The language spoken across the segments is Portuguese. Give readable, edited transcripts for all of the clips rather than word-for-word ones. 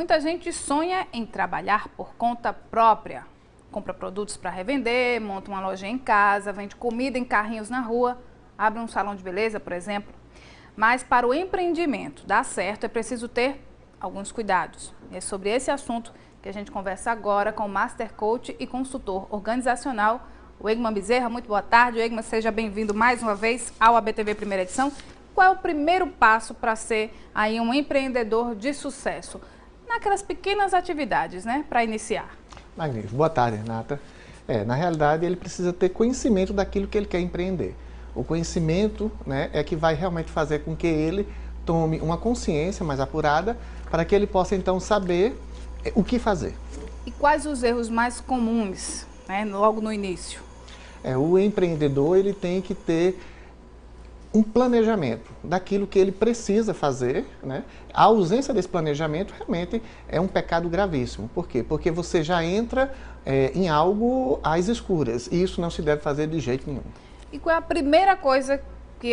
Muita gente sonha em trabalhar por conta própria. Compra produtos para revender, monta uma loja em casa, vende comida em carrinhos na rua, abre um salão de beleza, por exemplo. Mas para o empreendimento dar certo é preciso ter alguns cuidados. E é sobre esse assunto que a gente conversa agora com o Master Coach e consultor organizacional, o Egman Bezerra. Muito boa tarde, Egman, seja bem-vindo mais uma vez ao ABTV Primeira Edição. Qual é o primeiro passo para ser aí um empreendedor de sucesso? Naquelas pequenas atividades, né, para iniciar. Magnífico. Boa tarde, Renata. Na realidade, ele precisa ter conhecimento daquilo que ele quer empreender. O conhecimento, né, é que vai realmente fazer com que ele tome uma consciência mais apurada para que ele possa, então, saber o que fazer. E quais os erros mais comuns, né, logo no início? O empreendedor ele tem que ter um planejamento daquilo que ele precisa fazer, né? A ausência desse planejamento realmente é um pecado gravíssimo. Por quê? Porque você já entra em algo às escuras e isso não se deve fazer de jeito nenhum. E qual é a primeira coisa que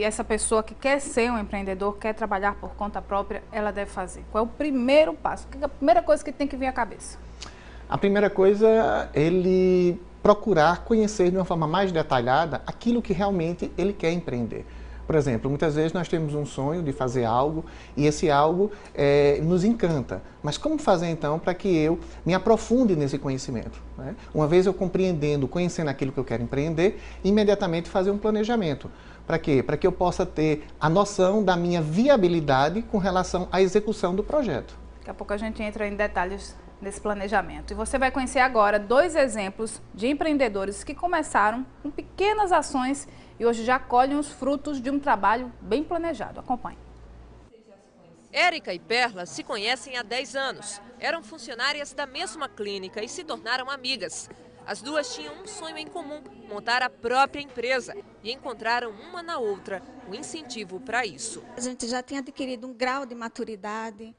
essa pessoa que quer ser um empreendedor, quer trabalhar por conta própria, ela deve fazer? Qual é o primeiro passo? A primeira coisa que tem que vir à cabeça? A primeira coisa, ele procurar conhecer de uma forma mais detalhada aquilo que realmente ele quer empreender. Por exemplo, muitas vezes nós temos um sonho de fazer algo e esse algo nos encanta. Mas como fazer então para que eu me aprofunde nesse conhecimento, né? Uma vez eu compreendendo, conhecendo aquilo que eu quero empreender, imediatamente fazer um planejamento. Para quê? Para que eu possa ter a noção da minha viabilidade com relação à execução do projeto. Daqui a pouco a gente entra em detalhes desse planejamento. E você vai conhecer agora 2 exemplos de empreendedores que começaram com pequenas ações e hoje já colhem os frutos de um trabalho bem planejado. Acompanhe. Érica e Perla se conhecem há 10 anos. Eram funcionárias da mesma clínica e se tornaram amigas. As duas tinham um sonho em comum, montar a própria empresa, e encontraram uma na outra o incentivo para isso. A gente já tinha adquirido um grau de maturidade,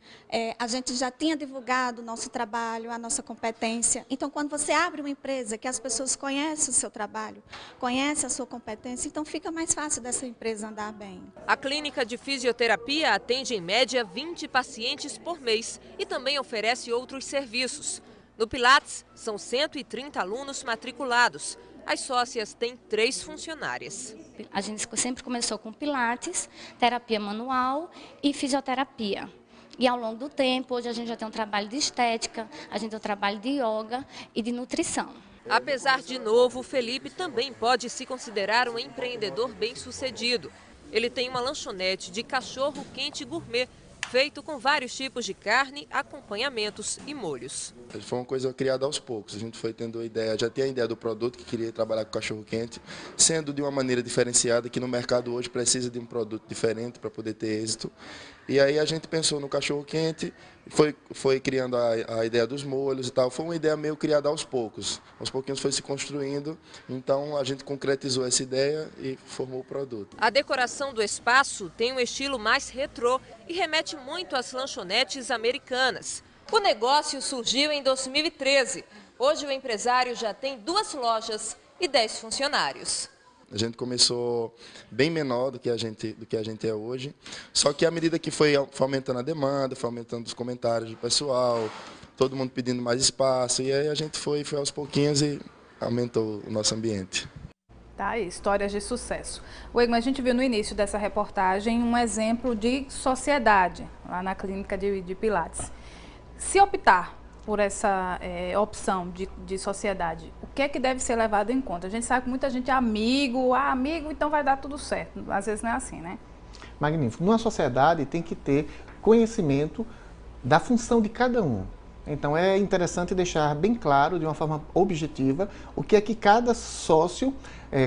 a gente já tinha divulgado o nosso trabalho, a nossa competência. Então, quando você abre uma empresa que as pessoas conhecem o seu trabalho, conhecem a sua competência, então fica mais fácil dessa empresa andar bem. A clínica de fisioterapia atende em média 20 pacientes por mês e também oferece outros serviços. No Pilates, são 130 alunos matriculados. As sócias têm 3 funcionárias. A gente sempre começou com Pilates, terapia manual e fisioterapia. E ao longo do tempo, hoje a gente já tem um trabalho de estética, a gente tem um trabalho de yoga e de nutrição. Apesar de novo, Felipe também pode se considerar um empreendedor bem-sucedido. Ele tem uma lanchonete de cachorro-quente gourmet, feito com vários tipos de carne, acompanhamentos e molhos. Foi uma coisa criada aos poucos, a gente foi tendo a ideia, já tinha a ideia do produto, que queria trabalhar com cachorro-quente, sendo de uma maneira diferenciada, que no mercado hoje precisa de um produto diferente para poder ter êxito. E aí a gente pensou no cachorro-quente, foi criando a ideia dos molhos e tal. Foi uma ideia meio criada aos poucos. Aos pouquinhos foi se construindo, então a gente concretizou essa ideia e formou o produto. A decoração do espaço tem um estilo mais retrô e remete muito às lanchonetes americanas. O negócio surgiu em 2013. Hoje o empresário já tem 2 lojas e 10 funcionários. A gente começou bem menor do que a gente é hoje, só que à medida que foi aumentando a demanda, foi aumentando os comentários do pessoal, todo mundo pedindo mais espaço, e aí a gente foi aos pouquinhos e aumentou o nosso ambiente. Tá aí, histórias de sucesso. Egman, a gente viu no início dessa reportagem um exemplo de sociedade, lá na clínica de Pilates. Se optar por essa opção de sociedade, o que é que deve ser levado em conta? A gente sabe que muita gente é amigo, então vai dar tudo certo. Às vezes não é assim, né? Magnífico. Numa sociedade tem que ter conhecimento da função de cada um. Então é interessante deixar bem claro, de uma forma objetiva, o que é que cada sócio,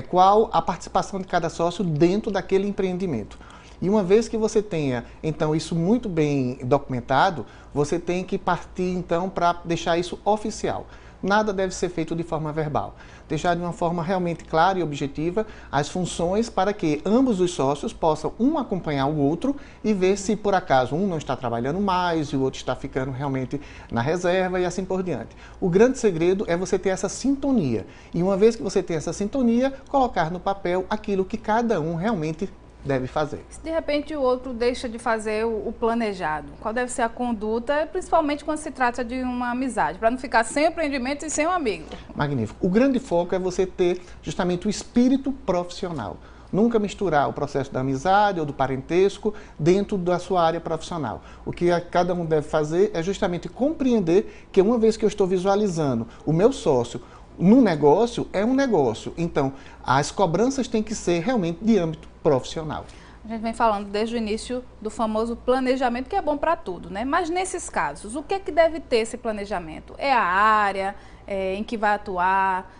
qual a participação de cada sócio dentro daquele empreendimento. E uma vez que você tenha, então, isso muito bem documentado, você tem que partir, então, para deixar isso oficial. Nada deve ser feito de forma verbal. Deixar de uma forma realmente clara e objetiva as funções para que ambos os sócios possam acompanhar o outro e ver se, por acaso, um não está trabalhando mais e o outro está ficando realmente na reserva e assim por diante. O grande segredo é você ter essa sintonia. E uma vez que você tem essa sintonia, colocar no papel aquilo que cada um realmente deve fazer. Se de repente o outro deixa de fazer o planejado, qual deve ser a conduta, principalmente quando se trata de uma amizade, para não ficar sem empreendimento e sem um amigo? Magnífico. O grande foco é você ter justamente o espírito profissional. Nunca misturar o processo da amizade ou do parentesco dentro da sua área profissional. O que cada um deve fazer é justamente compreender que uma vez que eu estou visualizando o meu sócio no negócio, é um negócio. Então, as cobranças têm que ser realmente de âmbito profissional. A gente vem falando desde o início do famoso planejamento, que é bom para tudo, né? Mas nesses casos, o que é que deve ter esse planejamento? É a área em que vai atuar,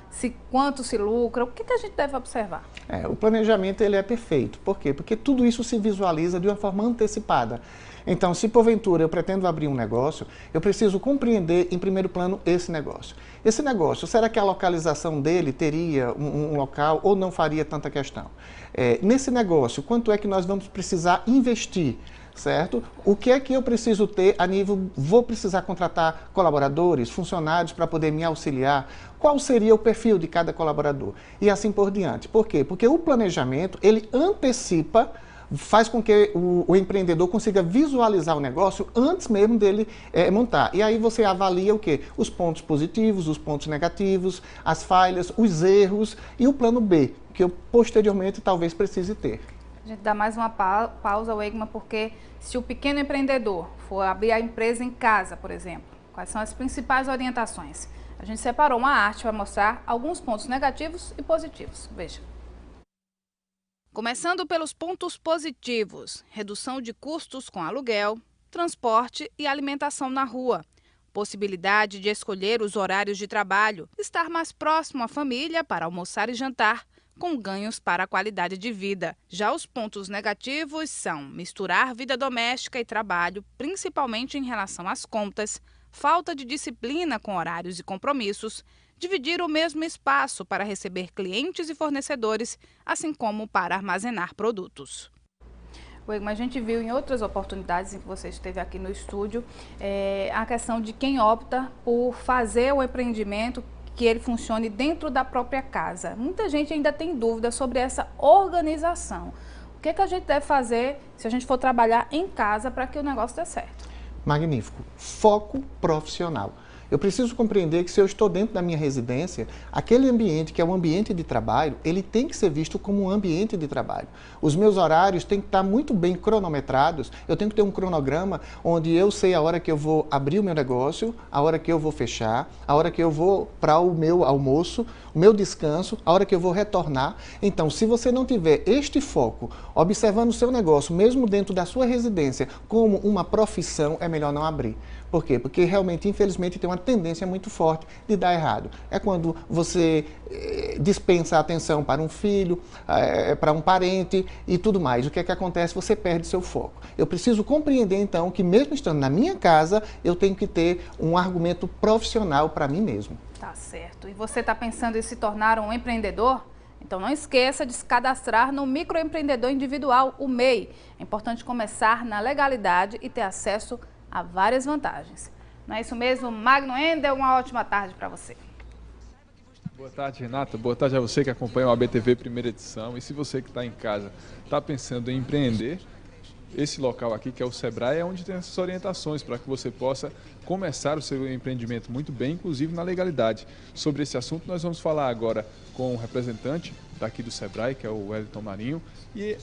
quanto se lucra, o que a gente deve observar? O planejamento ele é perfeito. Por quê? Porque tudo isso se visualiza de uma forma antecipada. Então, se porventura eu pretendo abrir um negócio, eu preciso compreender em primeiro plano esse negócio. Esse negócio, será que a localização dele teria um local ou não faria tanta questão? Nesse negócio, quanto é que nós vamos precisar investir? Certo? O que é que eu preciso ter a nível, vou precisar contratar colaboradores, funcionários para poder me auxiliar? Qual seria o perfil de cada colaborador? E assim por diante. Por quê? Porque o planejamento, ele antecipa, faz com que o empreendedor consiga visualizar o negócio antes mesmo dele montar. E aí você avalia o quê? Os pontos positivos, os pontos negativos, as falhas, os erros e o plano B, que eu posteriormente talvez precise ter. A gente dá mais uma pausa, Wegman, porque se o pequeno empreendedor for abrir a empresa em casa, por exemplo, quais são as principais orientações? A gente separou uma arte para mostrar alguns pontos negativos e positivos. Veja. Começando pelos pontos positivos: redução de custos com aluguel, transporte e alimentação na rua, possibilidade de escolher os horários de trabalho, estar mais próximo à família para almoçar e jantar, com ganhos para a qualidade de vida. Já os pontos negativos são misturar vida doméstica e trabalho, principalmente em relação às contas, falta de disciplina com horários e compromissos, dividir o mesmo espaço para receber clientes e fornecedores, assim como para armazenar produtos. Wegman, a gente viu em outras oportunidades em que você esteve aqui no estúdio, a questão de quem opta por fazer o empreendimento que ele funcione dentro da própria casa. Muita gente ainda tem dúvida sobre essa organização. O que a gente deve fazer se a gente for trabalhar em casa para que o negócio dê certo? Magnífico. Foco profissional. Eu preciso compreender que se eu estou dentro da minha residência, aquele ambiente que é um ambiente de trabalho, ele tem que ser visto como um ambiente de trabalho. Os meus horários têm que estar muito bem cronometrados, eu tenho que ter um cronograma onde eu sei a hora que eu vou abrir o meu negócio, a hora que eu vou fechar, a hora que eu vou para o meu almoço, o meu descanso, a hora que eu vou retornar. Então, se você não tiver este foco, observando o seu negócio, mesmo dentro da sua residência, como uma profissão, é melhor não abrir. Por quê? Porque realmente, infelizmente, tem uma tendência muito forte de dar errado. É quando você dispensa a atenção para um filho, para um parente e tudo mais. O que é que acontece? Você perde seu foco. Eu preciso compreender, então, que mesmo estando na minha casa, eu tenho que ter um argumento profissional para mim mesmo. Tá certo. E você está pensando em se tornar um empreendedor? Então não esqueça de se cadastrar no Microempreendedor Individual, o MEI. É importante começar na legalidade e ter acesso a várias vantagens. Não é isso mesmo? Magno Endel, uma ótima tarde para você. Boa tarde, Renata. Boa tarde a você que acompanha o ABTV primeira edição. E se você que está em casa está pensando em empreender, esse local aqui, que é o Sebrae, é onde tem essas orientações para que você possa começar o seu empreendimento muito bem, inclusive na legalidade. Sobre esse assunto, nós vamos falar agora com o representante daqui do Sebrae, que é o Wellington Marinho, e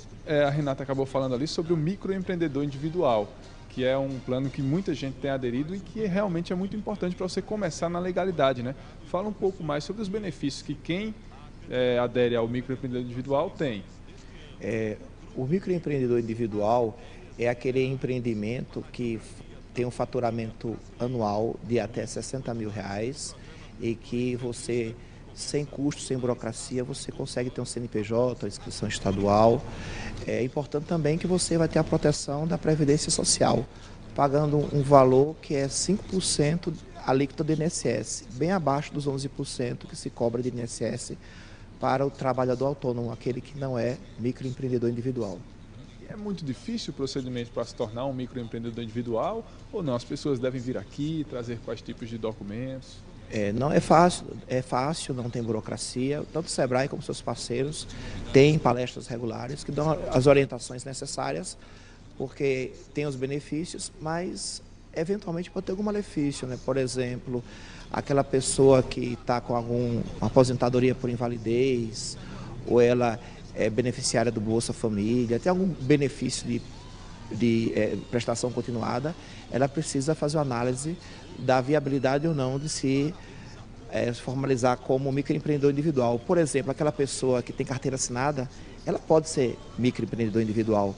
a Renata acabou falando ali sobre o microempreendedor individual, que é um plano que muita gente tem aderido e que realmente é muito importante para você começar na legalidade, né? Fala um pouco mais sobre os benefícios que quem adere ao microempreendedor individual tem. O microempreendedor individual é aquele empreendimento que tem um faturamento anual de até R$60 mil e que você, sem custo, sem burocracia, você consegue ter um CNPJ, inscrição estadual. É importante também que você vai ter a proteção da Previdência Social, pagando um valor que é 5% alíquota do INSS, bem abaixo dos 11% que se cobra de INSS para o trabalhador autônomo, aquele que não é microempreendedor individual. É muito difícil o procedimento para se tornar um microempreendedor individual ou não? As pessoas devem vir aqui, trazer quais tipos de documentos? Não é fácil, não tem burocracia. Tanto o Sebrae como seus parceiros têm palestras regulares que dão as orientações necessárias, porque tem os benefícios, mas eventualmente pode ter algum malefício, né? Por exemplo, aquela pessoa que está com alguma aposentadoria por invalidez, ou ela é beneficiária do Bolsa Família, tem algum benefício de prestação continuada, ela precisa fazer uma análise da viabilidade ou não de se formalizar como microempreendedor individual. Por exemplo, aquela pessoa que tem carteira assinada, ela pode ser microempreendedor individual.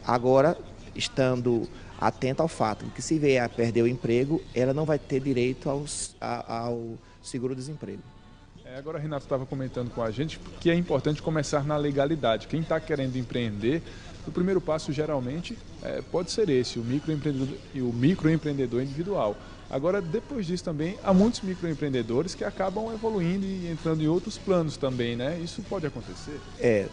Agora, estando atenta ao fato de que se vier a perder o emprego, ela não vai ter direito ao seguro-desemprego. Agora, o Renato estava comentando com a gente que é importante começar na legalidade. Quem está querendo empreender, o primeiro passo geralmente pode ser esse, o microempreendedor individual. Agora, depois disso também, há muitos microempreendedores que acabam evoluindo e entrando em outros planos também, né? Isso pode acontecer?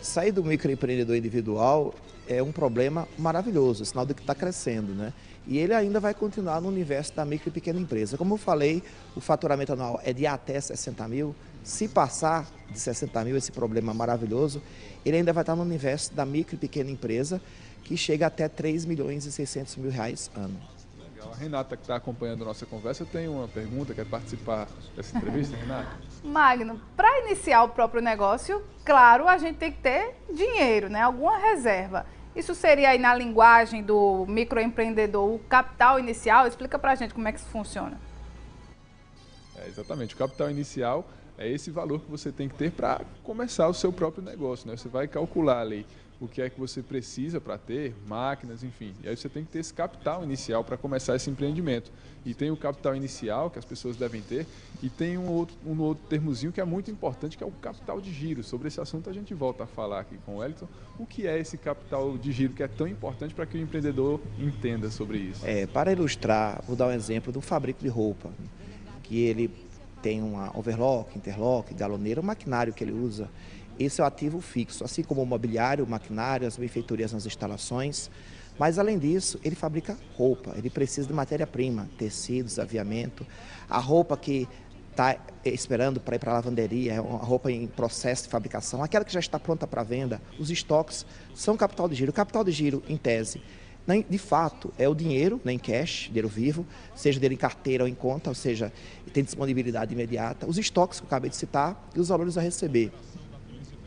Sair do microempreendedor individual é um problema maravilhoso, sinal de que está crescendo, né? E ele ainda vai continuar no universo da micro e pequena empresa. Como eu falei, o faturamento anual é de até 60 mil. Se passar de 60 mil, esse problema maravilhoso, ele ainda vai estar no universo da micro e pequena empresa, que chega até 3 milhões e 600 mil reais ano. Legal. A Renata, que está acompanhando a nossa conversa, tem uma pergunta, quer participar dessa entrevista, Renata? Magno, para iniciar o próprio negócio, claro, a gente tem que ter dinheiro, né? Alguma reserva. Isso seria aí na linguagem do microempreendedor, o capital inicial? Explica para a gente como é que isso funciona. Exatamente, o capital inicial é esse valor que você tem que ter para começar o seu próprio negócio, né? Você vai calcular ali o que é que você precisa para ter, máquinas, enfim. E aí você tem que ter esse capital inicial para começar esse empreendimento. E tem o capital inicial que as pessoas devem ter e tem um outro termozinho que é muito importante, que é o capital de giro. Sobre esse assunto a gente volta a falar aqui com o Wellington. O que é esse capital de giro que é tão importante para que o empreendedor entenda sobre isso? Para ilustrar, vou dar um exemplo do fabrico de roupa, que ele tem uma overlock, interlock, galoneira, o maquinário que ele usa. Esse é o ativo fixo, assim como o mobiliário, o maquinário, as benfeitorias nas instalações. Mas, além disso, ele fabrica roupa, ele precisa de matéria-prima, tecidos, aviamento. A roupa que está esperando para ir para a lavanderia, é uma roupa em processo de fabricação, aquela que já está pronta para venda, os estoques são capital de giro. O capital de giro, em tese, de fato, é o dinheiro, em cash, dinheiro vivo, seja dele em carteira ou em conta, ou seja, tem disponibilidade imediata, os estoques que eu acabei de citar e os valores a receber.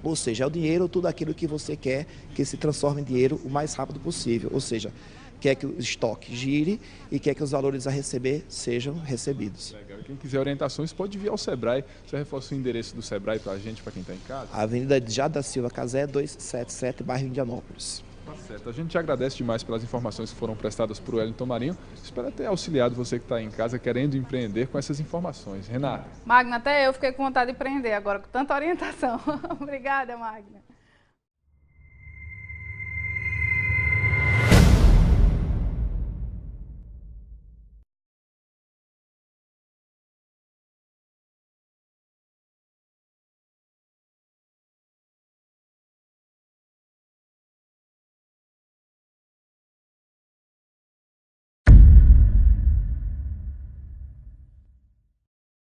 Ou seja, é o dinheiro, tudo aquilo que você quer que se transforme em dinheiro o mais rápido possível. Ou seja, quer que o estoque gire e quer que os valores a receber sejam recebidos. Legal. Quem quiser orientações pode vir ao Sebrae. Você reforça o endereço do Sebrae para a gente, para quem está em casa? Avenida Jada da Silva Casé, 277, bairro Indianópolis. Tá certo. A gente agradece demais pelas informações que foram prestadas por Wellington Marinho. Espero ter auxiliado você que está em casa querendo empreender com essas informações. Renata. Magna, até eu fiquei com vontade de empreender agora, com tanta orientação. Obrigada, Magna.